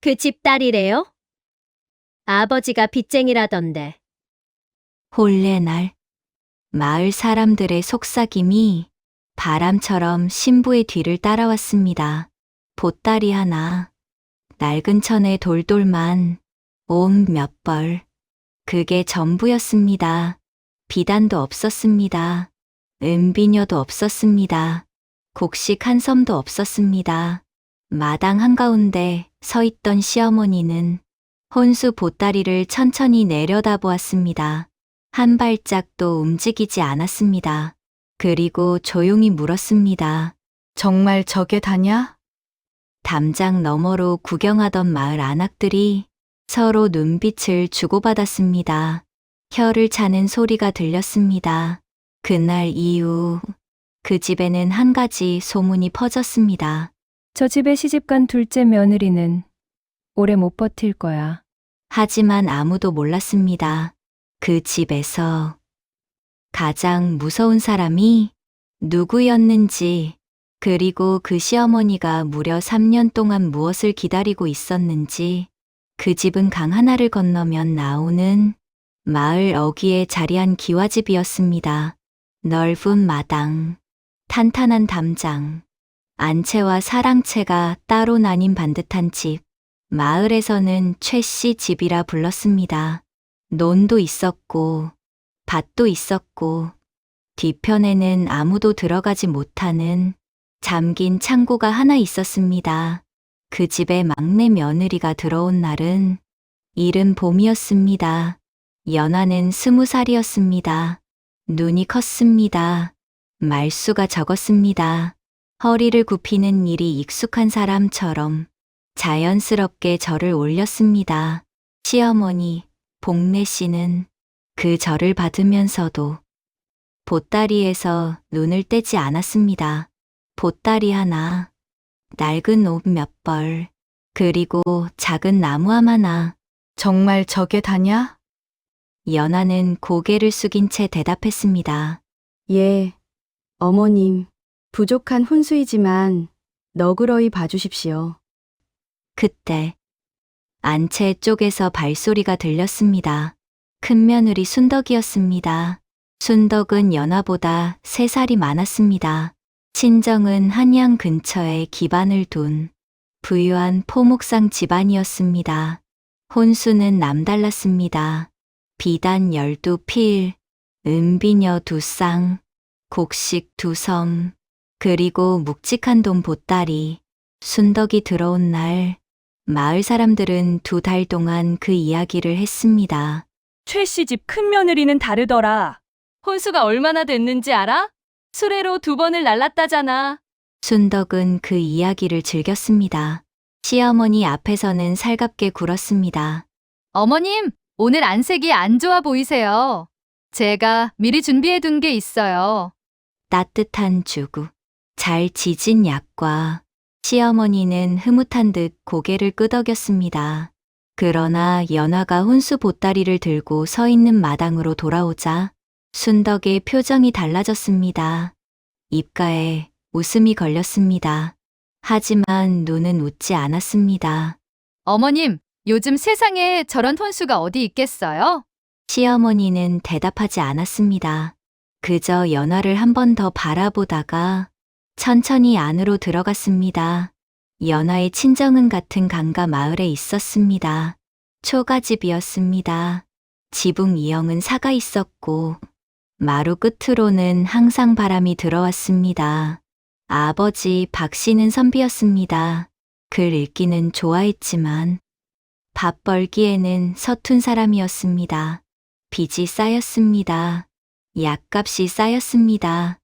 그 집 딸이래요? 아버지가 빚쟁이라던데. 혼례날 마을 사람들의 속삭임이 바람처럼 신부의 뒤를 따라왔습니다. 보따리 하나, 낡은 천에 돌돌만 옷 몇 벌. 그게 전부였습니다. 비단도 없었습니다. 은비녀도 없었습니다. 곡식 한 섬도 없었습니다. 마당 한가운데 서 있던 시어머니는 혼수 보따리를 천천히 내려다보았습니다. 한 발짝도 움직이지 않았습니다. 그리고 조용히 물었습니다. 정말 저게 다냐? 담장 너머로 구경하던 마을 안악들이 서로 눈빛을 주고받았습니다. 혀를 차는 소리가 들렸습니다. 그날 이후 그 집에는 한 가지 소문이 퍼졌습니다. 저 집에 시집간 둘째 며느리는 오래 못 버틸 거야. 하지만 아무도 몰랐습니다. 그 집에서 가장 무서운 사람이 누구였는지, 그리고 그 시어머니가 무려 3년 동안 무엇을 기다리고 있었는지. 그 집은 강 하나를 건너면 나오는 마을 어귀에 자리한 기와집이었습니다. 넓은 마당, 탄탄한 담장, 안채와 사랑채가 따로 나뉜 반듯한 집. 마을에서는 최씨 집이라 불렀습니다. 논도 있었고 밭도 있었고 뒤편에는 아무도 들어가지 못하는 잠긴 창고가 하나 있었습니다. 그 집에 막내 며느리가 들어온 날은 이른 봄이었습니다. 연하는 20살이었습니다. 눈이 컸습니다. 말수가 적었습니다. 허리를 굽히는 일이 익숙한 사람처럼 자연스럽게 절을 올렸습니다. 시어머니, 복례 씨는 그 절을 받으면서도 보따리에서 눈을 떼지 않았습니다. 보따리 하나, 낡은 옷 몇 벌, 그리고 작은 나무함 하나. 정말 저게 다냐? 연하는 고개를 숙인 채 대답했습니다. 예, 어머님, 부족한 혼수이지만 너그러이 봐주십시오. 그때 안채 쪽에서 발소리가 들렸습니다. 큰며느리 순덕이었습니다. 순덕은 연하보다 3살이 많았습니다. 친정은 한양 근처에 기반을 둔 부유한 포목상 집안이었습니다. 혼수는 남달랐습니다. 비단 12필, 은비녀 2쌍, 곡식 2섬, 그리고 묵직한 돈 보따리. 순덕이 들어온 날 마을 사람들은 2달 동안 그 이야기를 했습니다. 최씨 집 큰며느리는 다르더라. 혼수가 얼마나 됐는지 알아? 수레로 2번을 날랐다잖아. 순덕은 그 이야기를 즐겼습니다. 시어머니 앞에서는 살갑게 굴었습니다. 어머님, 오늘 안색이 안 좋아 보이세요. 제가 미리 준비해 둔 게 있어요. 따뜻한 주구, 잘 지진 약과. 시어머니는 흐뭇한 듯 고개를 끄덕였습니다. 그러나 연화가 혼수 보따리를 들고 서 있는 마당으로 돌아오자 순덕의 표정이 달라졌습니다. 입가에 웃음이 걸렸습니다. 하지만 눈은 웃지 않았습니다. 어머님, 요즘 세상에 저런 혼수가 어디 있겠어요? 시어머니는 대답하지 않았습니다. 그저 연화를 한 번 더 바라보다가 천천히 안으로 들어갔습니다. 연화의 친정은 같은 강가 마을에 있었습니다. 초가집이었습니다. 지붕 이형은 사가 있었고 마루 끝으로는 항상 바람이 들어왔습니다. 아버지 박 씨는 선비였습니다. 글 읽기는 좋아했지만 밥 벌기에는 서툰 사람이었습니다. 빚이 쌓였습니다. 약값이 쌓였습니다.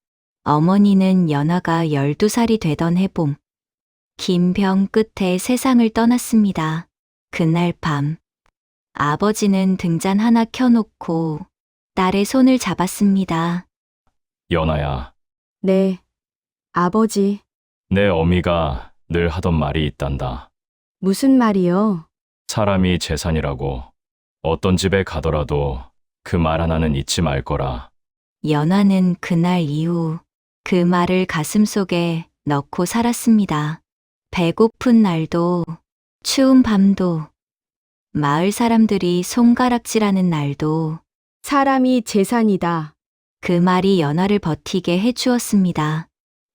어머니는 연하가 12살이 되던 해봄, 긴 병 끝에 세상을 떠났습니다. 그날 밤, 아버지는 등잔 하나 켜놓고 딸의 손을 잡았습니다. 연아야, 네, 아버지, 내 어미가 늘 하던 말이 있단다. 무슨 말이요? 사람이 재산이라고. 어떤 집에 가더라도 그 말 하나는 잊지 말 거라. 연하는 그날 이후 그 말을 가슴속에 넣고 살았습니다. 배고픈 날도 추운 밤도, 마을 사람들이 손가락질하는 날도 사람이 재산이다. 그 말이 연화를 버티게 해주었습니다.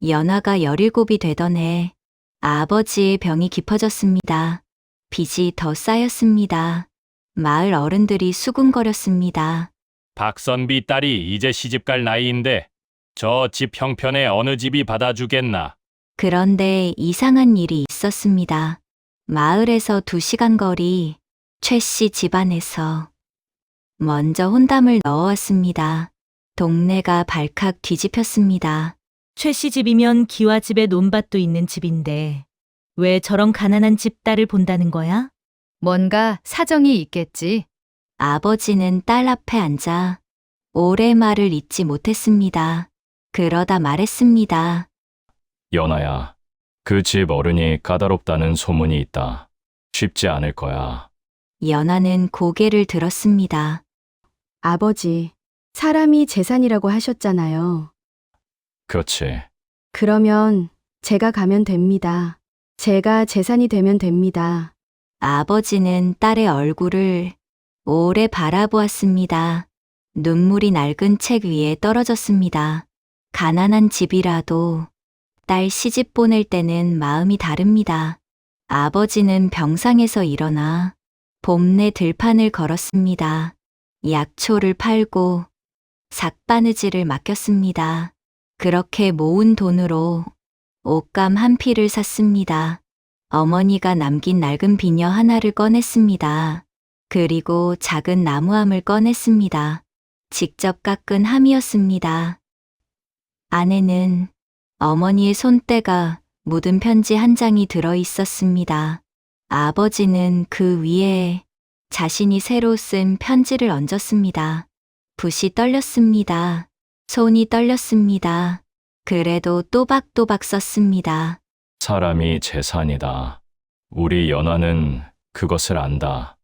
연화가 17이 되던 해 아버지의 병이 깊어졌습니다. 빚이 더 쌓였습니다. 마을 어른들이 수군거렸습니다. 박선비 딸이 이제 시집갈 나이인데 저 집 형편에 어느 집이 받아주겠나? 그런데 이상한 일이 있었습니다. 마을에서 2시간 거리 최 씨 집안에서 먼저 혼담을 넣어왔습니다. 동네가 발칵 뒤집혔습니다. 최 씨 집이면 기와 집에 논밭도 있는 집인데 왜 저런 가난한 집 딸을 본다는 거야? 뭔가 사정이 있겠지. 아버지는 딸 앞에 앉아 오래 말을 잇지 못했습니다. 그러다 말했습니다. 연아야, 그 집 어른이 까다롭다는 소문이 있다. 쉽지 않을 거야. 연하는 고개를 들었습니다. 아버지, 사람이 재산이라고 하셨잖아요. 그렇지. 그러면 제가 가면 됩니다. 제가 재산이 되면 됩니다. 아버지는 딸의 얼굴을 오래 바라보았습니다. 눈물이 낡은 책 위에 떨어졌습니다. 가난한 집이라도 딸 시집 보낼 때는 마음이 다릅니다. 아버지는 병상에서 일어나 봄내 들판을 걸었습니다. 약초를 팔고 삭바느질을 맡겼습니다. 그렇게 모은 돈으로 옷감 한 필을 샀습니다. 어머니가 남긴 낡은 비녀 하나를 꺼냈습니다. 그리고 작은 나무함을 꺼냈습니다. 직접 깎은 함이었습니다. 안에는 어머니의 손때가 묻은 편지 한 장이 들어 있었습니다. 아버지는 그 위에 자신이 새로 쓴 편지를 얹었습니다. 붓이 떨렸습니다. 손이 떨렸습니다. 그래도 또박또박 썼습니다. 사람이 재산이다. 우리 연아는 그것을 안다.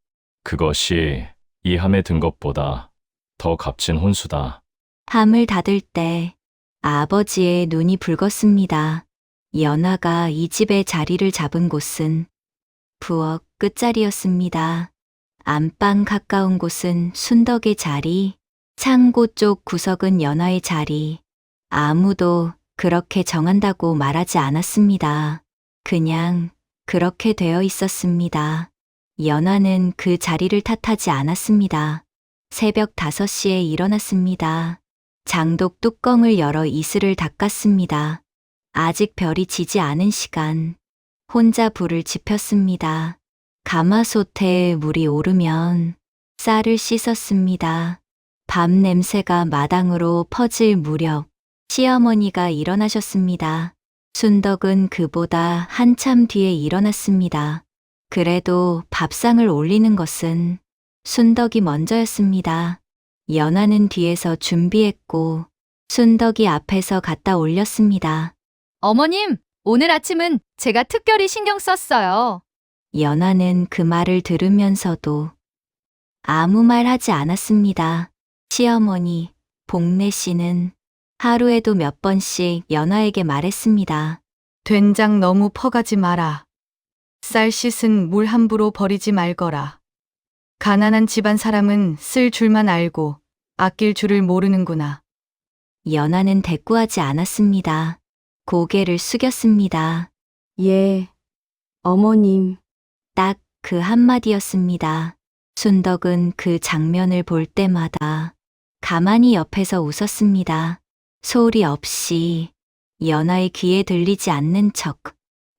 그것이 이 함에 든 것보다 더 값진 혼수다. 함을 닫을 때 아버지의 눈이 붉었습니다. 연화가 이 집의 자리를 잡은 곳은 부엌 끝자리였습니다. 안방 가까운 곳은 순덕의 자리, 창고 쪽 구석은 연화의 자리. 아무도 그렇게 정한다고 말하지 않았습니다. 그냥 그렇게 되어 있었습니다. 연화는 그 자리를 탓하지 않았습니다. 새벽 5시에 일어났습니다. 장독 뚜껑을 열어 이슬을 닦았습니다. 아직 별이 지지 않은 시간, 혼자 불을 지폈습니다. 가마솥에 물이 오르면 쌀을 씻었습니다. 밤 냄새가 마당으로 퍼질 무렵 시어머니가 일어나셨습니다. 순덕은 그보다 한참 뒤에 일어났습니다. 그래도 밥상을 올리는 것은 순덕이 먼저였습니다. 연화는 뒤에서 준비했고 순덕이 앞에서 갖다 올렸습니다. 어머님, 오늘 아침은 제가 특별히 신경 썼어요. 연화는 그 말을 들으면서도 아무 말 하지 않았습니다. 시어머니, 복래 씨는 하루에도 몇 번씩 연화에게 말했습니다. 된장 너무 퍼가지 마라. 쌀 씻은 물 함부로 버리지 말거라. 가난한 집안 사람은 쓸 줄만 알고 아낄 줄을 모르는구나. 연화는 대꾸하지 않았습니다. 고개를 숙였습니다. 예, 어머님. 딱 그 한마디였습니다. 순덕은 그 장면을 볼 때마다 가만히 옆에서 웃었습니다. 소리 없이 연화의 귀에 들리지 않는 척.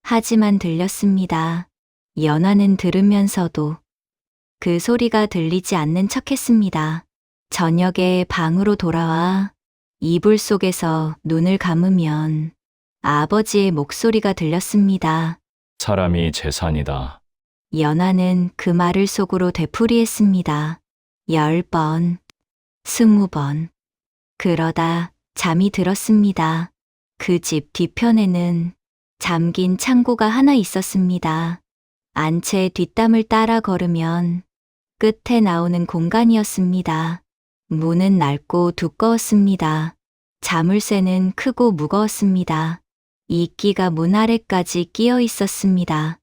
하지만 들렸습니다. 연화는 들으면서도 그 소리가 들리지 않는 척 했습니다. 저녁에 방으로 돌아와 이불 속에서 눈을 감으면 아버지의 목소리가 들렸습니다. 사람이 재산이다. 연화는 그 말을 속으로 되풀이했습니다. 10번, 20번. 그러다 잠이 들었습니다. 그 집 뒤편에는 잠긴 창고가 하나 있었습니다. 안채 뒷담을 따라 걸으면 끝에 나오는 공간이었습니다. 문은 낡고 두꺼웠습니다. 자물쇠는 크고 무거웠습니다. 이끼가 문 아래까지 끼어 있었습니다.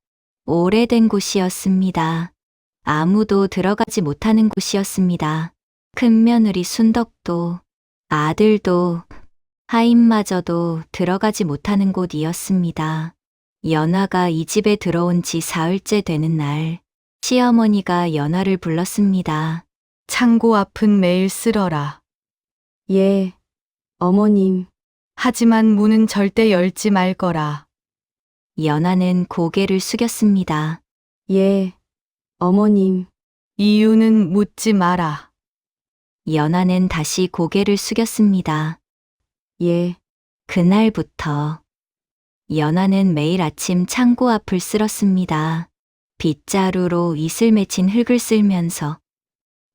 오래된 곳이었습니다. 아무도 들어가지 못하는 곳이었습니다. 큰 며느리 순덕도, 아들도, 하인마저도 들어가지 못하는 곳이었습니다. 연화가 이 집에 들어온 지 사흘째 되는 날, 시어머니가 연화를 불렀습니다. 창고 앞은 매일 쓸어라. 예, 어머님. 하지만 문은 절대 열지 말거라. 연화는 고개를 숙였습니다. 예, 어머님. 이유는 묻지 마라. 연화는 다시 고개를 숙였습니다. 예, 그날부터 연화는 매일 아침 창고 앞을 쓸었습니다. 빗자루로 이슬 맺힌 흙을 쓸면서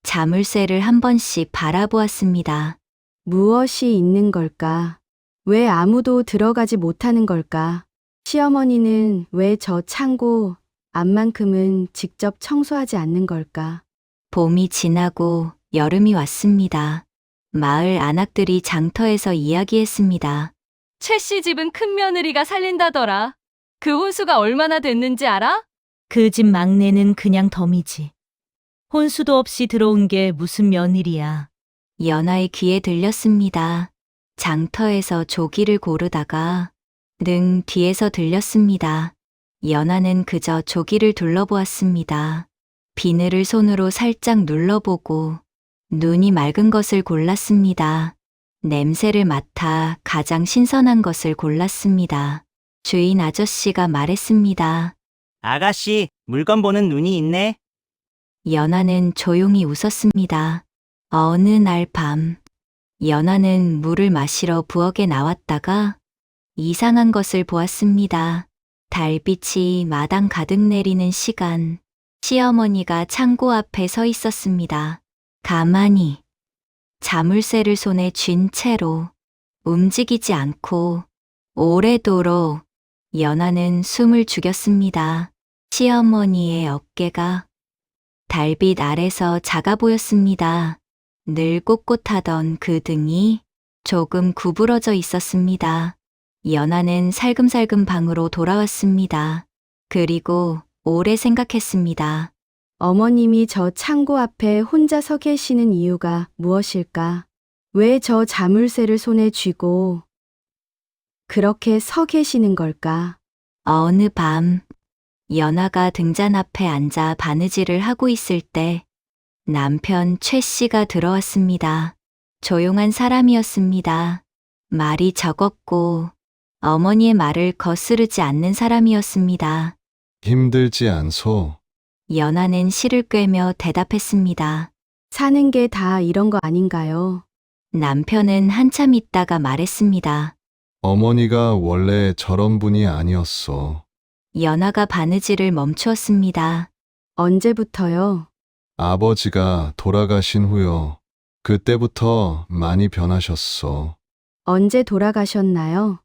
자물쇠를 한 번씩 바라보았습니다. 무엇이 있는 걸까? 왜 아무도 들어가지 못하는 걸까? 시어머니는 왜 저 창고 앞만큼은 직접 청소하지 않는 걸까? 봄이 지나고 여름이 왔습니다. 마을 안악들이 장터에서 이야기했습니다. 최 씨 집은 큰 며느리가 살린다더라. 그 혼수가 얼마나 됐는지 알아? 그 집 막내는 그냥 덤이지. 혼수도 없이 들어온 게 무슨 며느리야. 연화의 귀에 들렸습니다. 장터에서 조기를 고르다가 능 뒤에서 들렸습니다. 연화는 그저 조기를 둘러보았습니다. 비늘을 손으로 살짝 눌러보고 눈이 맑은 것을 골랐습니다. 냄새를 맡아 가장 신선한 것을 골랐습니다. 주인 아저씨가 말했습니다. 아가씨, 물건 보는 눈이 있네. 연화는 조용히 웃었습니다. 어느 날 밤, 연화는 물을 마시러 부엌에 나왔다가 이상한 것을 보았습니다. 달빛이 마당 가득 내리는 시간, 시어머니가 창고 앞에 서 있었습니다. 가만히 자물쇠를 손에 쥔 채로 움직이지 않고 오래도록 연화는 숨을 죽였습니다. 시어머니의 어깨가 달빛 아래서 작아 보였습니다. 늘 꼿꼿하던 그 등이 조금 구부러져 있었습니다. 연화는 살금살금 방으로 돌아왔습니다. 그리고 오래 생각했습니다. 어머님이 저 창고 앞에 혼자 서 계시는 이유가 무엇일까? 왜 저 자물쇠를 손에 쥐고 그렇게 서 계시는 걸까? 어느 밤, 연화가 등잔 앞에 앉아 바느질을 하고 있을 때 남편 최 씨가 들어왔습니다. 조용한 사람이었습니다. 말이 적었고 어머니의 말을 거스르지 않는 사람이었습니다. 힘들지 않소? 연화는 실을 꿰며 대답했습니다. 사는 게 다 이런 거 아닌가요? 남편은 한참 있다가 말했습니다. 어머니가 원래 저런 분이 아니었어. 연화가 바느질을 멈추었습니다. 언제부터요? 아버지가 돌아가신 후요. 그때부터 많이 변하셨어. 언제 돌아가셨나요?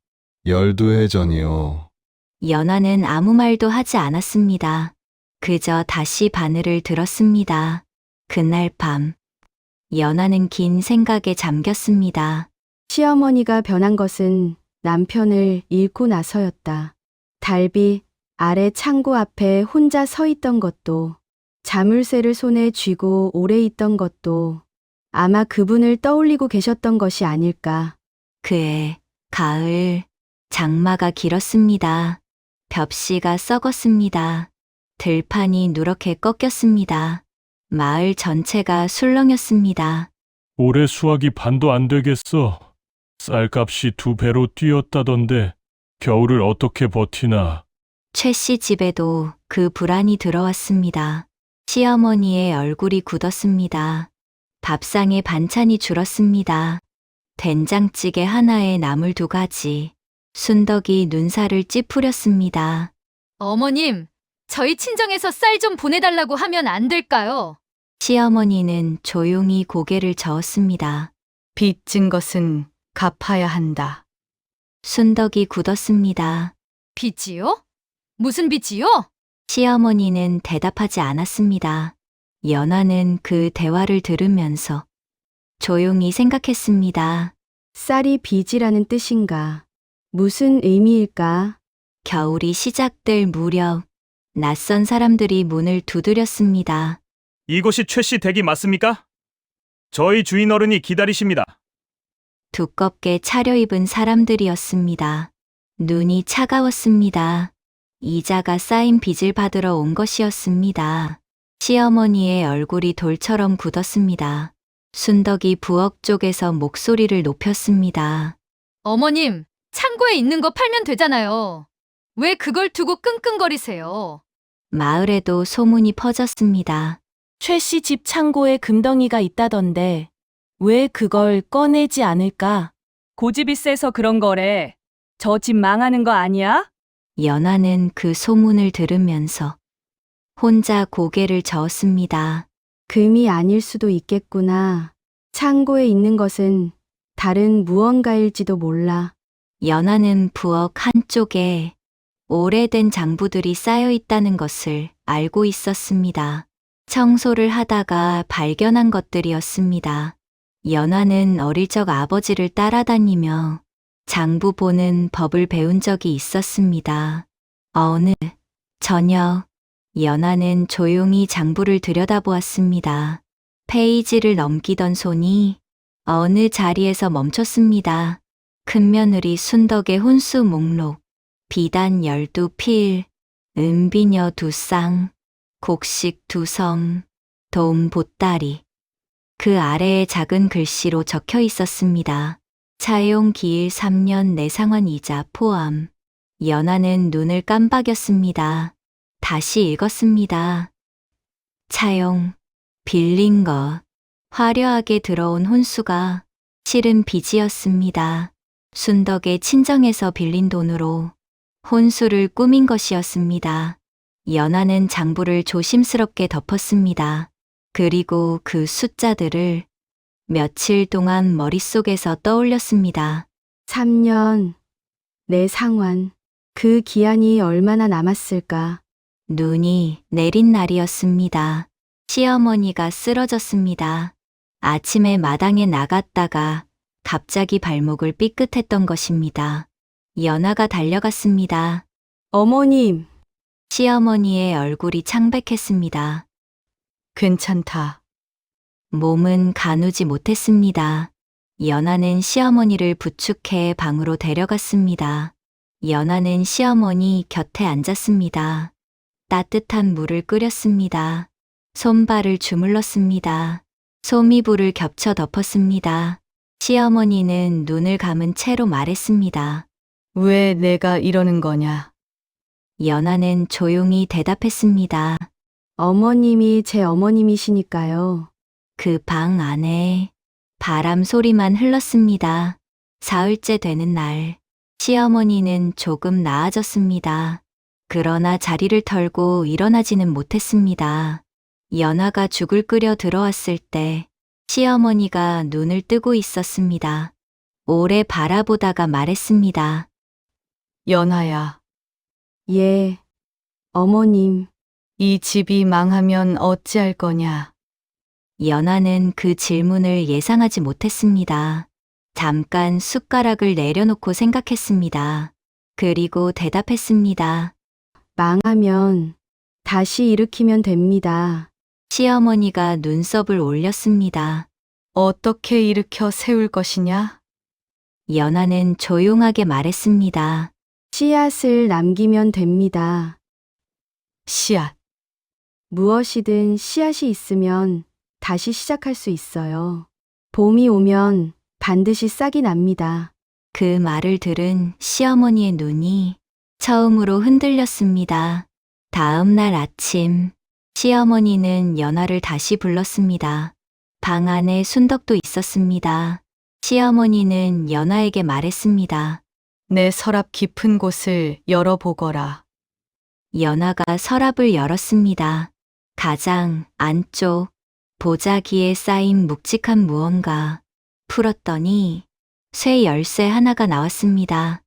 12해 전이요. 연화는 아무 말도 하지 않았습니다. 그저 다시 바늘을 들었습니다. 그날 밤, 연화는 긴 생각에 잠겼습니다. 시어머니가 변한 것은 남편을 잃고 나서였다. 달빛 아래 창고 앞에 혼자 서 있던 것도, 자물쇠를 손에 쥐고 오래 있던 것도 아마 그분을 떠올리고 계셨던 것이 아닐까. 그해 가을, 장마가 길었습니다. 벽시가 썩었습니다. 들판이 누렇게 꺾였습니다. 마을 전체가 술렁였습니다. 올해 수확이 반도 안 되겠어. 쌀값이 2배로 뛰었다던데 겨울을 어떻게 버티나. 최 씨 집에도 그 불안이 들어왔습니다. 시어머니의 얼굴이 굳었습니다. 밥상에 반찬이 줄었습니다. 된장찌개 하나에 나물 2가지. 순덕이 눈살을 찌푸렸습니다. 어머님, 저희 친정에서 쌀 좀 보내달라고 하면 안 될까요? 시어머니는 조용히 고개를 저었습니다. 빚진 것은 갚아야 한다. 순덕이 굳었습니다. 빚이요? 무슨 빚이요? 시어머니는 대답하지 않았습니다. 연화는 그 대화를 들으면서 조용히 생각했습니다. 쌀이 빚이라는 뜻인가? 무슨 의미일까? 겨울이 시작될 무렵 낯선 사람들이 문을 두드렸습니다. 이곳이 최 씨 댁이 맞습니까? 저희 주인 어른이 기다리십니다. 두껍게 차려입은 사람들이었습니다. 눈이 차가웠습니다. 이자가 쌓인 빚을 받으러 온 것이었습니다. 시어머니의 얼굴이 돌처럼 굳었습니다. 순덕이 부엌 쪽에서 목소리를 높였습니다. 어머님, 창고에 있는 거 팔면 되잖아요. 왜 그걸 두고 끙끙거리세요? 마을에도 소문이 퍼졌습니다. 최 씨 집 창고에 금덩이가 있다던데 왜 그걸 꺼내지 않을까? 고집이 세서 그런 거래. 저 집 망하는 거 아니야? 연화는 그 소문을 들으면서 혼자 고개를 저었습니다. 금이 아닐 수도 있겠구나. 창고에 있는 것은 다른 무언가일지도 몰라. 연화는 부엌 한쪽에 오래된 장부들이 쌓여 있다는 것을 알고 있었습니다. 청소를 하다가 발견한 것들이었습니다. 연화는 어릴 적 아버지를 따라다니며 장부 보는 법을 배운 적이 있었습니다. 어느 저녁, 연화는 조용히 장부를 들여다보았습니다. 페이지를 넘기던 손이 어느 자리에서 멈췄습니다. 큰며느리 순덕의 혼수 목록, 비단 12필, 은비녀 2쌍, 곡식 2성, 돔 보따리. 그 아래에 작은 글씨로 적혀 있었습니다. 차용 기일 3년 내상환 이자 포함. 연화는 눈을 깜박였습니다. 다시 읽었습니다. 차용, 빌린 것. 화려하게 들어온 혼수가 실은 빚이었습니다. 순덕의 친정에서 빌린 돈으로 혼수를 꾸민 것이었습니다. 연화는 장부를 조심스럽게 덮었습니다. 그리고 그 숫자들을 며칠 동안 머릿속에서 떠올렸습니다. 3년, 내 상환. 그 기한이 얼마나 남았을까? 눈이 내린 날이었습니다. 시어머니가 쓰러졌습니다. 아침에 마당에 나갔다가 갑자기 발목을 삐끗했던 것입니다. 연화가 달려갔습니다. 어머님, 시어머니의 얼굴이 창백했습니다. 괜찮다. 몸은 가누지 못했습니다. 연화는 시어머니를 부축해 방으로 데려갔습니다. 연화는 시어머니 곁에 앉았습니다. 따뜻한 물을 끓였습니다. 손발을 주물렀습니다. 소미불을 겹쳐 덮었습니다. 시어머니는 눈을 감은 채로 말했습니다. 왜 내가 이러는 거냐? 연화는 조용히 대답했습니다. 어머님이 제 어머님이시니까요. 그 방 안에 바람 소리만 흘렀습니다. 사흘째 되는 날, 시어머니는 조금 나아졌습니다. 그러나 자리를 털고 일어나지는 못했습니다. 연화가 죽을 끓여 들어왔을 때 시어머니가 눈을 뜨고 있었습니다. 오래 바라보다가 말했습니다. 연하야, 예, 어머님. 이 집이 망하면 어찌할 거냐? 연화는 그 질문을 예상하지 못했습니다. 잠깐 숟가락을 내려놓고 생각했습니다. 그리고 대답했습니다. 망하면 다시 일으키면 됩니다. 시어머니가 눈썹을 올렸습니다. 어떻게 일으켜 세울 것이냐? 연화는 조용하게 말했습니다. 씨앗을 남기면 됩니다. 씨앗. 무엇이든 씨앗이 있으면 다시 시작할 수 있어요. 봄이 오면 반드시 싹이 납니다. 그 말을 들은 시어머니의 눈이 처음으로 흔들렸습니다. 다음 날 아침, 시어머니는 연화를 다시 불렀습니다. 방 안에 순덕도 있었습니다. 시어머니는 연화에게 말했습니다. 내 서랍 깊은 곳을 열어보거라. 연화가 서랍을 열었습니다. 가장 안쪽 보자기에 쌓인 묵직한 무언가 풀었더니 쇠 열쇠 하나가 나왔습니다.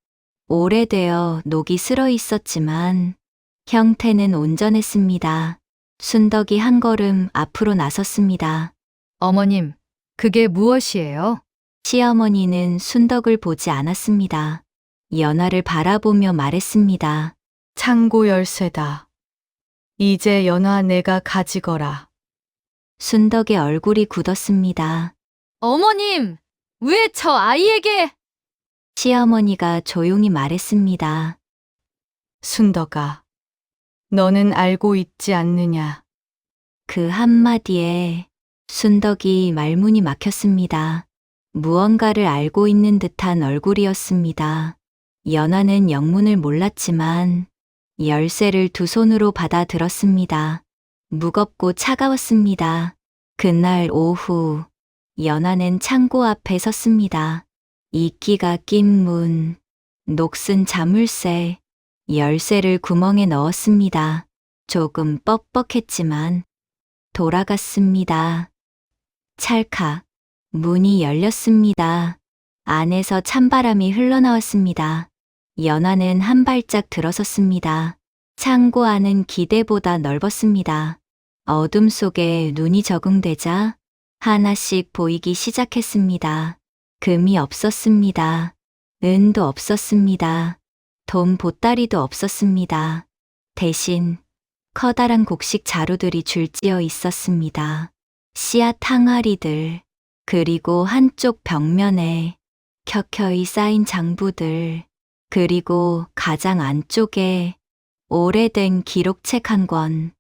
오래되어 녹이 슬어 있었지만 형태는 온전했습니다. 순덕이 한 걸음 앞으로 나섰습니다. 어머님, 그게 무엇이에요? 시어머니는 순덕을 보지 않았습니다. 연화를 바라보며 말했습니다. 창고 열쇠다. 이제 연화 내가 가지거라. 순덕의 얼굴이 굳었습니다. 어머님, 왜 저 아이에게? 시어머니가 조용히 말했습니다. 순덕아, 너는 알고 있지 않느냐? 그 한마디에 순덕이 말문이 막혔습니다. 무언가를 알고 있는 듯한 얼굴이었습니다. 연화는 영문을 몰랐지만 열쇠를 두 손으로 받아 들었습니다. 무겁고 차가웠습니다. 그날 오후, 연화는 창고 앞에 섰습니다. 이끼가 낀 문, 녹슨 자물쇠, 열쇠를 구멍에 넣었습니다. 조금 뻑뻑했지만 돌아갔습니다. 찰칵, 문이 열렸습니다. 안에서 찬바람이 흘러나왔습니다. 연화는 한 발짝 들어섰습니다. 창고 안은 기대보다 넓었습니다. 어둠 속에 눈이 적응되자 하나씩 보이기 시작했습니다. 금이 없었습니다. 은도 없었습니다. 돈 보따리도 없었습니다. 대신 커다란 곡식 자루들이 줄지어 있었습니다. 씨앗 항아리들, 그리고 한쪽 벽면에 켜켜이 쌓인 장부들, 그리고 가장 안쪽에 오래된 기록책 한 권.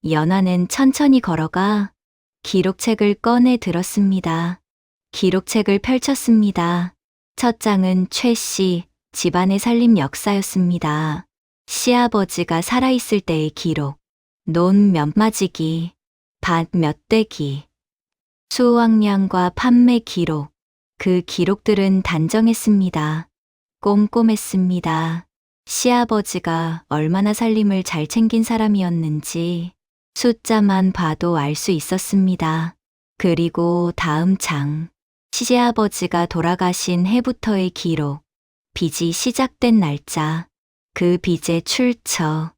연화는 천천히 걸어가 기록책을 꺼내 들었습니다. 기록책을 펼쳤습니다. 첫 장은 최 씨 집안의 살림 역사였습니다. 시아버지가 살아있을 때의 기록, 논 몇 마지기, 밭 몇 대기, 수확량과 판매 기록, 그 기록들은 단정했습니다. 꼼꼼했습니다. 시아버지가 얼마나 살림을 잘 챙긴 사람이었는지 숫자만 봐도 알 수 있었습니다. 그리고 다음 장, 시아버지가 돌아가신 해부터의 기록, 빚이 시작된 날짜, 그 빚의 출처.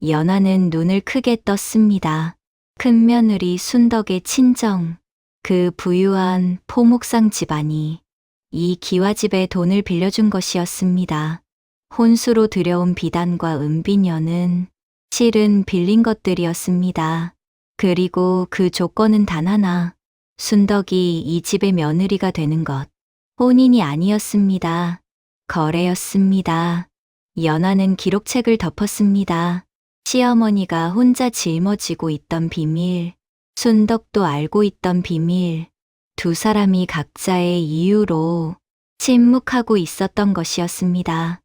연화는 눈을 크게 떴습니다. 큰며느리 순덕의 친정, 그 부유한 포목상 집안이 이 기와집에 돈을 빌려준 것이었습니다. 혼수로 들여온 비단과 은비녀는 실은 빌린 것들이었습니다. 그리고 그 조건은 단 하나, 순덕이 이 집의 며느리가 되는 것. 혼인이 아니었습니다. 거래였습니다. 연화는 기록책을 덮었습니다. 시어머니가 혼자 짊어지고 있던 비밀, 순덕도 알고 있던 비밀, 두 사람이 각자의 이유로 침묵하고 있었던 것이었습니다.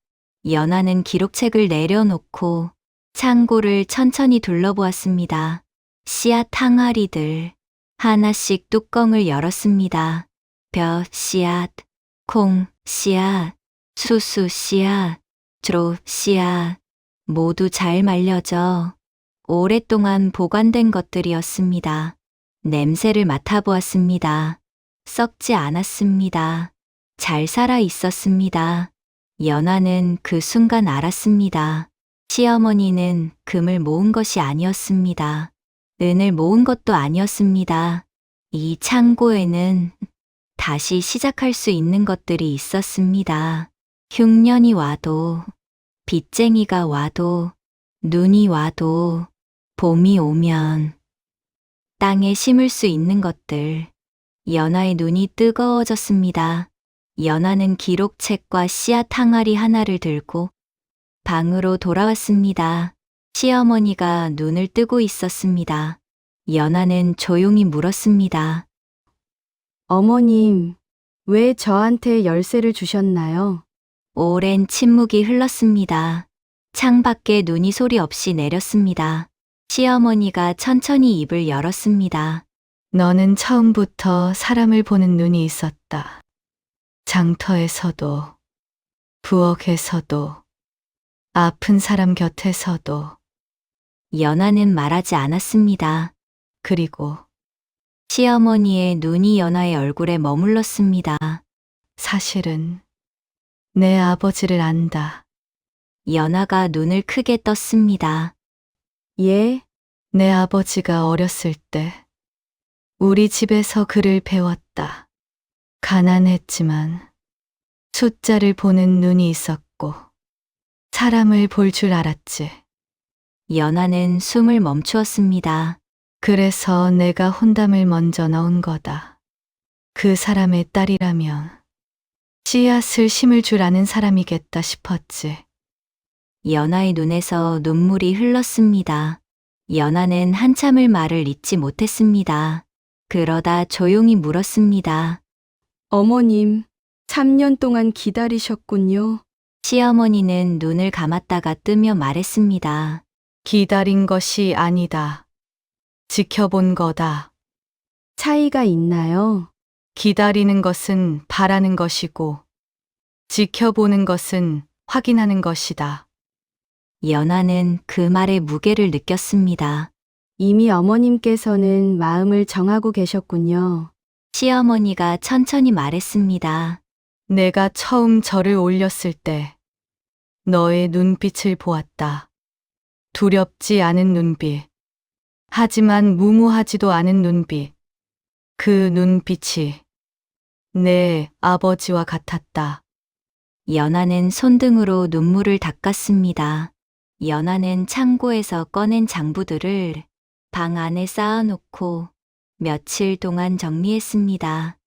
연화는 기록책을 내려놓고 창고를 천천히 둘러보았습니다. 씨앗 항아리들, 하나씩 뚜껑을 열었습니다. 벼 씨앗, 콩 씨앗, 수수 씨앗, 조 씨앗, 모두 잘 말려져 오랫동안 보관된 것들이었습니다. 냄새를 맡아보았습니다. 썩지 않았습니다. 잘 살아 있었습니다. 연화는 그 순간 알았습니다. 시어머니는 금을 모은 것이 아니었습니다. 은을 모은 것도 아니었습니다. 이 창고에는 다시 시작할 수 있는 것들이 있었습니다. 흉년이 와도, 빚쟁이가 와도, 눈이 와도, 봄이 오면 땅에 심을 수 있는 것들. 연화의 눈이 뜨거워졌습니다. 연화는 기록책과 씨앗 항아리 하나를 들고 방으로 돌아왔습니다. 시어머니가 눈을 뜨고 있었습니다. 연화는 조용히 물었습니다. 어머님, 왜 저한테 열쇠를 주셨나요? 오랜 침묵이 흘렀습니다. 창밖에 눈이 소리 없이 내렸습니다. 시어머니가 천천히 입을 열었습니다. 너는 처음부터 사람을 보는 눈이 있었다. 장터에서도, 부엌에서도, 아픈 사람 곁에서도. 연화는 말하지 않았습니다. 그리고 시어머니의 눈이 연화의 얼굴에 머물렀습니다. 사실은 내 아버지를 안다. 연화가 눈을 크게 떴습니다. 예, 내 아버지가 어렸을 때 우리 집에서 글을 배웠다. 가난했지만 숫자를 보는 눈이 있었고 사람을 볼 줄 알았지. 연하는 숨을 멈추었습니다. 그래서 내가 혼담을 먼저 넣은 거다. 그 사람의 딸이라면 씨앗을 심을 줄 아는 사람이겠다 싶었지. 연하의 눈에서 눈물이 흘렀습니다. 연하는 한참을 말을 잇지 못했습니다. 그러다 조용히 물었습니다. 어머님, 3년 동안 기다리셨군요. 시어머니는 눈을 감았다가 뜨며 말했습니다. 기다린 것이 아니다. 지켜본 거다. 차이가 있나요? 기다리는 것은 바라는 것이고, 지켜보는 것은 확인하는 것이다. 연하는 그 말의 무게를 느꼈습니다. 이미 어머님께서는 마음을 정하고 계셨군요. 시어머니가 천천히 말했습니다. 내가 처음 절을 올렸을 때 너의 눈빛을 보았다. 두렵지 않은 눈빛. 하지만 무모하지도 않은 눈빛. 그 눈빛이 내 아버지와 같았다. 연하는 손등으로 눈물을 닦았습니다. 연하는 창고에서 꺼낸 장부들을 방 안에 쌓아놓고 며칠 동안 정리했습니다.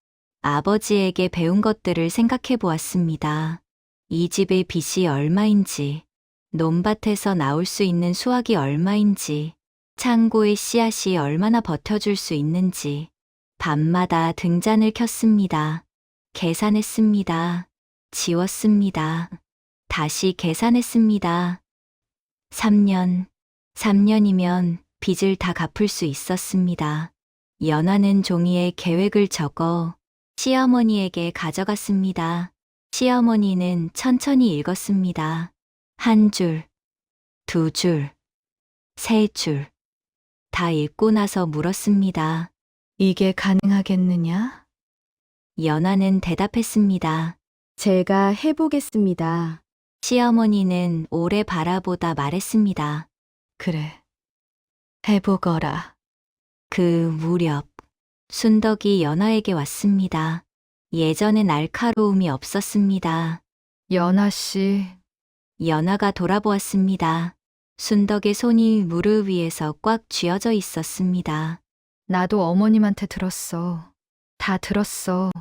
아버지에게 배운 것들을 생각해 보았습니다. 이 집의 빚이 얼마인지, 논밭에서 나올 수 있는 수확이 얼마인지, 창고의 씨앗이 얼마나 버텨줄 수 있는지, 밤마다 등잔을 켰습니다. 계산했습니다. 지웠습니다. 다시 계산했습니다. 3년이면 빚을 다 갚을 수 있었습니다. 연하는 종이에 계획을 적어 시어머니에게 가져갔습니다. 시어머니는 천천히 읽었습니다. 1줄, 2줄, 3줄. 다 읽고 나서 물었습니다. 이게 가능하겠느냐? 연하는 대답했습니다. 제가 해보겠습니다. 시어머니는 오래 바라보다 말했습니다. 그래. 해보거라. 그 무렵 순덕이 연하에게 왔습니다. 예전엔 날카로움이 없었습니다. 연하 씨, 연하가 돌아보았습니다. 순덕의 손이 무릎 위에서 꽉 쥐어져 있었습니다. 나도 어머님한테 들었어. 다 들었어.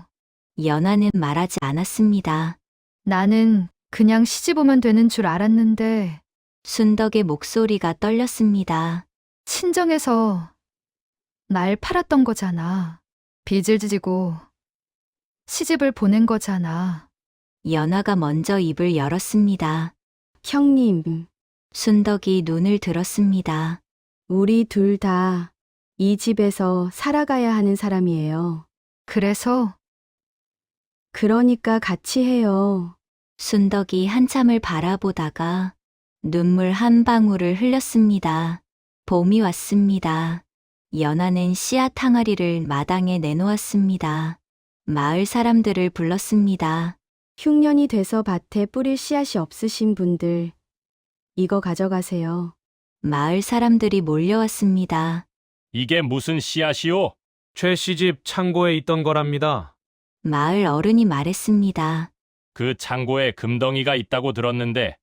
연하는 말하지 않았습니다. 나는 그냥 시집 오면 되는 줄 알았는데 순덕의 목소리가 떨렸습니다. 친정에서 날 팔았던 거잖아. 빚을 지고 시집을 보낸 거잖아. 연하가 먼저 입을 열었습니다. 형님, 순덕이 눈을 들었습니다. 우리 둘 다 이 집에서 살아가야 하는 사람이에요. 그래서 그러니까 같이 해요. 순덕이 한참을 바라보다가 눈물 한 방울을 흘렸습니다. 봄이 왔습니다. 연하는 씨앗 항아리를 마당에 내놓았습니다. 마을 사람들을 불렀습니다. 흉년이 돼서 밭에 뿌릴 씨앗이 없으신 분들, 이거 가져가세요. 마을 사람들이 몰려왔습니다. 이게 무슨 씨앗이오? 최 씨집 창고에 있던 거랍니다. 마을 어른이 말했습니다. 그 창고에 금덩이가 있다고 들었는데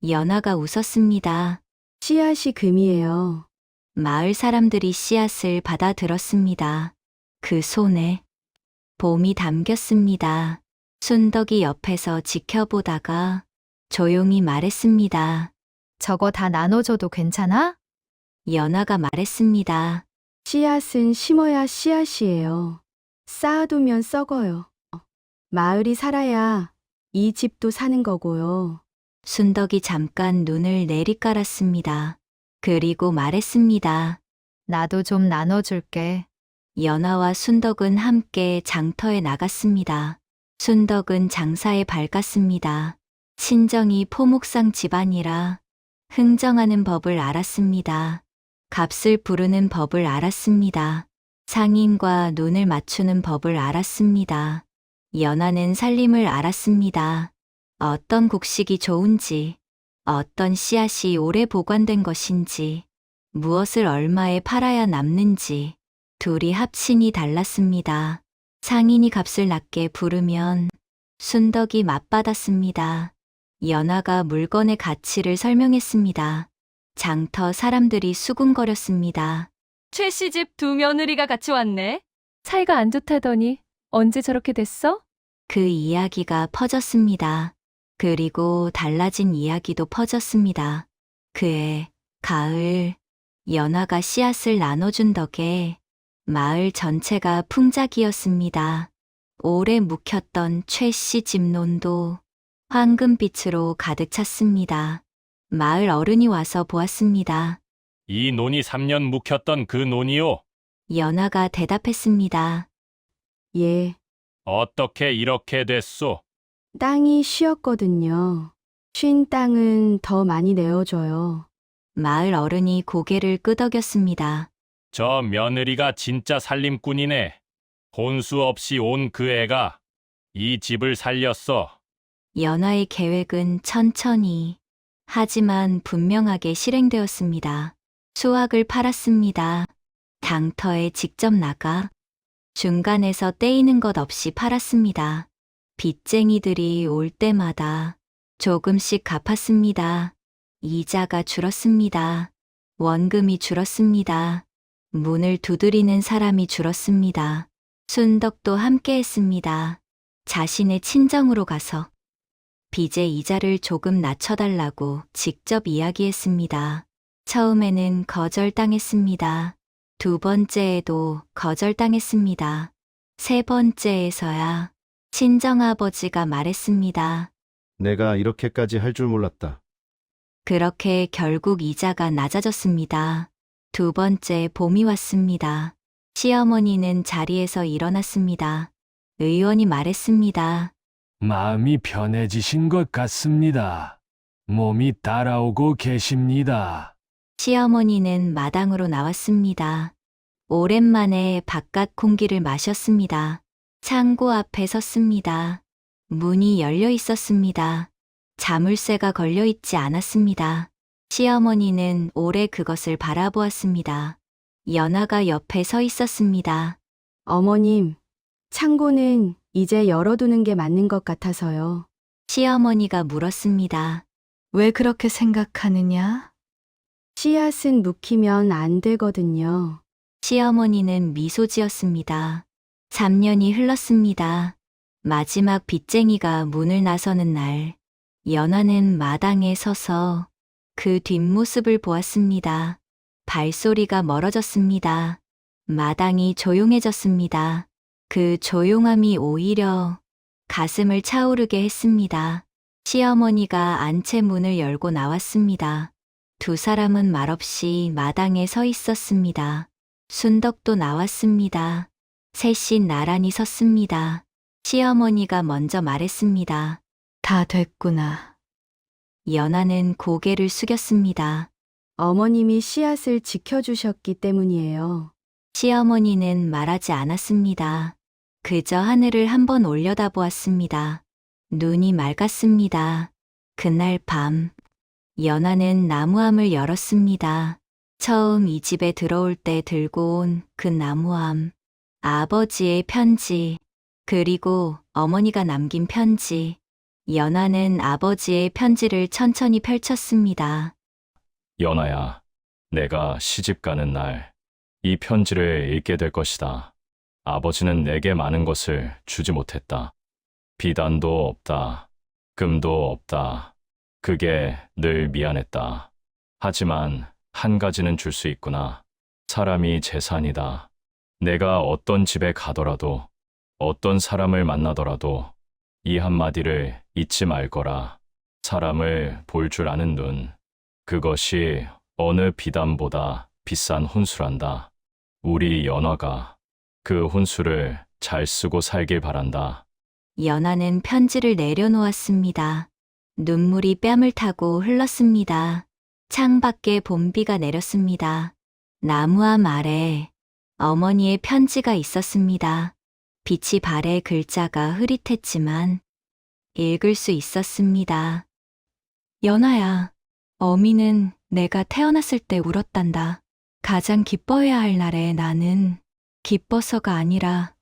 연하가 웃었습니다. 씨앗이 금이에요. 마을 사람들이 씨앗을 받아 들었습니다. 그 손에 봄이 담겼습니다. 순덕이 옆에서 지켜보다가 조용히 말했습니다. 저거 다 나눠줘도 괜찮아? 연하가 말했습니다. 씨앗은 심어야 씨앗이에요. 쌓아두면 썩어요. 마을이 살아야 이 집도 사는 거고요. 순덕이 잠깐 눈을 내리깔았습니다. 그리고 말했습니다. 나도 좀 나눠줄게. 연하와 순덕은 함께 장터에 나갔습니다. 순덕은 장사에 밝았습니다. 친정이 포목상 집안이라 흥정하는 법을 알았습니다. 값을 부르는 법을 알았습니다. 상인과 눈을 맞추는 법을 알았습니다. 연하는 살림을 알았습니다. 어떤 곡식이 좋은지, 어떤 씨앗이 오래 보관된 것인지, 무엇을 얼마에 팔아야 남는지, 둘이 합신이 달랐습니다. 상인이 값을 낮게 부르면 순덕이 맞받았습니다. 연하가 물건의 가치를 설명했습니다. 장터 사람들이 수군거렸습니다. 최 씨 집 두 며느리가 같이 왔네. 사이가 안 좋다더니 언제 저렇게 됐어? 그 이야기가 퍼졌습니다. 그리고 달라진 이야기도 퍼졌습니다. 그해 가을 연화가 씨앗을 나눠준 덕에 마을 전체가 풍작이었습니다. 오래 묵혔던 최 씨 집논도 황금빛으로 가득 찼습니다. 마을 어른이 와서 보았습니다. 이 논이 3년 묵혔던 그 논이요. 연화가 대답했습니다. 예, 어떻게 이렇게 됐소? 땅이 쉬었거든요. 쉰 땅은 더 많이 내어줘요. 마을 어른이 고개를 끄덕였습니다. 저 며느리가 진짜 살림꾼이네. 혼수 없이 온 그 애가 이 집을 살렸어. 연화의 계획은 천천히 하지만 분명하게 실행되었습니다. 수확을 팔았습니다. 장터에 직접 나가 중간에서 떼이는 것 없이 팔았습니다. 빚쟁이들이 올 때마다 조금씩 갚았습니다. 이자가 줄었습니다. 원금이 줄었습니다. 문을 두드리는 사람이 줄었습니다. 순덕도 함께 했습니다. 자신의 친정으로 가서 빚의 이자를 조금 낮춰달라고 직접 이야기했습니다. 처음에는 거절당했습니다. 두 번째에도 거절당했습니다. 세 번째에서야 친정아버지가 말했습니다. 내가 이렇게까지 할 줄 몰랐다. 그렇게 결국 이자가 낮아졌습니다. 두 번째 봄이 왔습니다. 시어머니는 자리에서 일어났습니다. 의원이 말했습니다. 마음이 편해지신 것 같습니다. 몸이 따라오고 계십니다. 시어머니는 마당으로 나왔습니다. 오랜만에 바깥 공기를 마셨습니다. 창고 앞에 섰습니다. 문이 열려 있었습니다. 자물쇠가 걸려 있지 않았습니다. 시어머니는 오래 그것을 바라보았습니다. 연화가 옆에 서 있었습니다. 어머님, 창고는 이제 열어두는 게 맞는 것 같아서요. 시어머니가 물었습니다. 왜 그렇게 생각하느냐? 씨앗은 묵히면 안 되거든요. 시어머니는 미소 지었습니다. 3년이 흘렀습니다. 마지막 빚쟁이가 문을 나서는 날, 연화는 마당에 서서 그 뒷모습을 보았습니다. 발소리가 멀어졌습니다. 마당이 조용해졌습니다. 그 조용함이 오히려 가슴을 차오르게 했습니다. 시어머니가 안채 문을 열고 나왔습니다. 두 사람은 말없이 마당에 서 있었습니다. 순덕도 나왔습니다. 셋이 나란히 섰습니다. 시어머니가 먼저 말했습니다. 다 됐구나. 연화는 고개를 숙였습니다. 어머님이 씨앗을 지켜주셨기 때문이에요. 시어머니는 말하지 않았습니다. 그저 하늘을 한번 올려다보았습니다. 눈이 맑았습니다. 그날 밤, 연화는 나무함을 열었습니다. 처음 이 집에 들어올 때 들고 온 그 나무함, 아버지의 편지, 그리고 어머니가 남긴 편지. 연화는 아버지의 편지를 천천히 펼쳤습니다. 연아야, 내가 시집 가는 날, 이 편지를 읽게 될 것이다. 아버지는 내게 많은 것을 주지 못했다. 비단도 없다. 금도 없다. 그게 늘 미안했다. 하지만 한 가지는 줄 수 있구나. 사람이 재산이다. 내가 어떤 집에 가더라도, 어떤 사람을 만나더라도 이 한마디를 잊지 말거라. 사람을 볼 줄 아는 눈. 그것이 어느 비단보다 비싼 혼수란다. 우리 연화가 그 혼수를 잘 쓰고 살길 바란다. 연화는 편지를 내려놓았습니다. 눈물이 뺨을 타고 흘렀습니다. 창밖에 봄비가 내렸습니다. 나무함 아래 어머니의 편지가 있었습니다. 빛이 발에 글자가 흐릿했지만 읽을 수 있었습니다. 연아야, 어미는 내가 태어났을 때 울었단다. 가장 기뻐해야 할 날에 나는 기뻐서가 아니라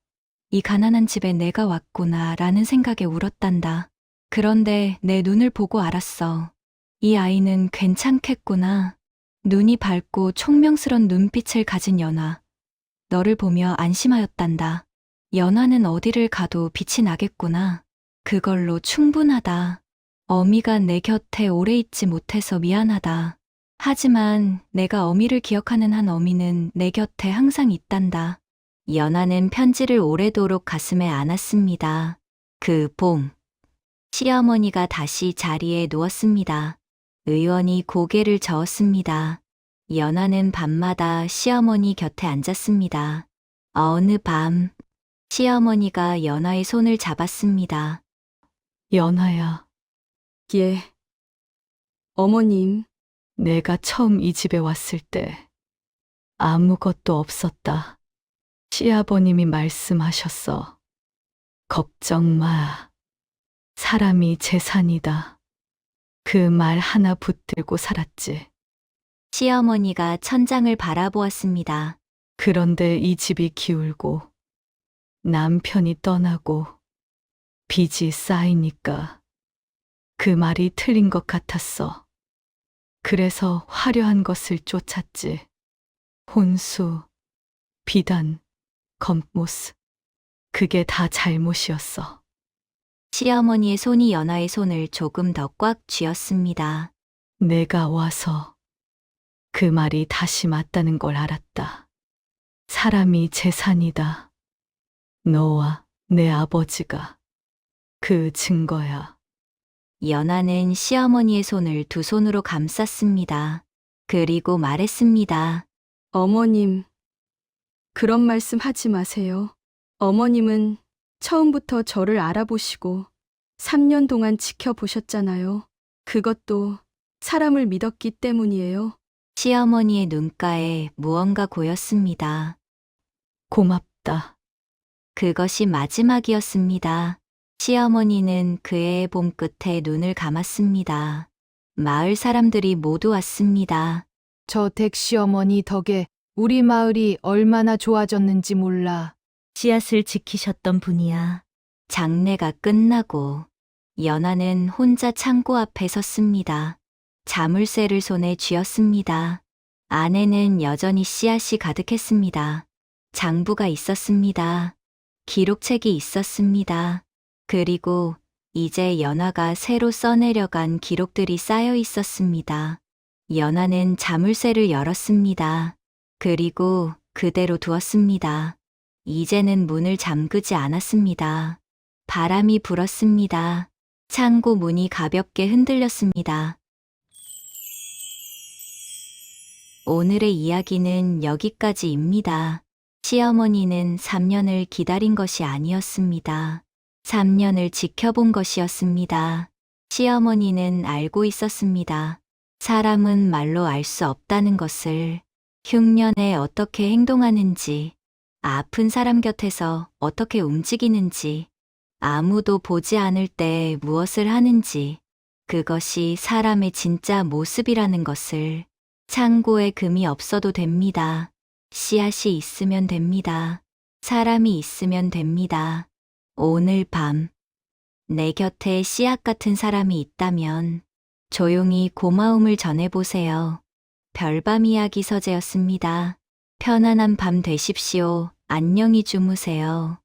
이 가난한 집에 내가 왔구나 라는 생각에 울었단다. 그런데 내 눈을 보고 알았어. 이 아이는 괜찮겠구나. 눈이 밝고 총명스런 눈빛을 가진 연화. 너를 보며 안심하였단다. 연화는 어디를 가도 빛이 나겠구나. 그걸로 충분하다. 어미가 내 곁에 오래 있지 못해서 미안하다. 하지만 내가 어미를 기억하는 한 어미는 내 곁에 항상 있단다. 연화는 편지를 오래도록 가슴에 안았습니다. 그 봄, 시어머니가 다시 자리에 누웠습니다. 의원이 고개를 저었습니다. 연화는 밤마다 시어머니 곁에 앉았습니다. 어느 밤, 시어머니가 연화의 손을 잡았습니다. 연화야, 예. 어머님, 내가 처음 이 집에 왔을 때 아무것도 없었다. 시아버님이 말씀하셨어. 걱정 마. 사람이 재산이다. 그 말 하나 붙들고 살았지. 시어머니가 천장을 바라보았습니다. 그런데 이 집이 기울고 남편이 떠나고 빚이 쌓이니까 그 말이 틀린 것 같았어. 그래서 화려한 것을 쫓았지. 혼수, 비단, 겉모습. 그게 다 잘못이었어. 시어머니의 손이 연화의 손을 조금 더 꽉 쥐었습니다. 내가 와서 그 말이 다시 맞다는 걸 알았다. 사람이 재산이다. 너와 내 아버지가 그 증거야. 연화는 시어머니의 손을 두 손으로 감쌌습니다. 그리고 말했습니다. 어머님, 그런 말씀 하지 마세요. 어머님은 처음부터 저를 알아보시고 3년 동안 지켜보셨잖아요. 그것도 사람을 믿었기 때문이에요. 시어머니의 눈가에 무언가 고였습니다. 고맙다. 그것이 마지막이었습니다. 시어머니는 그의 봄끝에 눈을 감았습니다. 마을 사람들이 모두 왔습니다. 저 댁시어머니 덕에 우리 마을이 얼마나 좋아졌는지 몰라. 씨앗을 지키셨던 분이야. 장례가 끝나고 연화는 혼자 창고 앞에 섰습니다. 자물쇠를 손에 쥐었습니다. 안에는 여전히 씨앗이 가득했습니다. 장부가 있었습니다. 기록책이 있었습니다. 그리고 이제 연화가 새로 써내려간 기록들이 쌓여 있었습니다. 연화는 자물쇠를 열었습니다. 그리고 그대로 두었습니다. 이제는 문을 잠그지 않았습니다. 바람이 불었습니다. 창고 문이 가볍게 흔들렸습니다. 오늘의 이야기는 여기까지입니다. 시어머니는 3년을 기다린 것이 아니었습니다. 3년을 지켜본 것이었습니다. 시어머니는 알고 있었습니다. 사람은 말로 알 수 없다는 것을, 흉년에 어떻게 행동하는지, 아픈 사람 곁에서 어떻게 움직이는지, 아무도 보지 않을 때 무엇을 하는지, 그것이 사람의 진짜 모습이라는 것을. 창고에 금이 없어도 됩니다. 씨앗이 있으면 됩니다. 사람이 있으면 됩니다. 오늘 밤, 내 곁에 씨앗 같은 사람이 있다면 조용히 고마움을 전해보세요. 별밤 이야기 서재였습니다. 편안한 밤 되십시오. 안녕히 주무세요.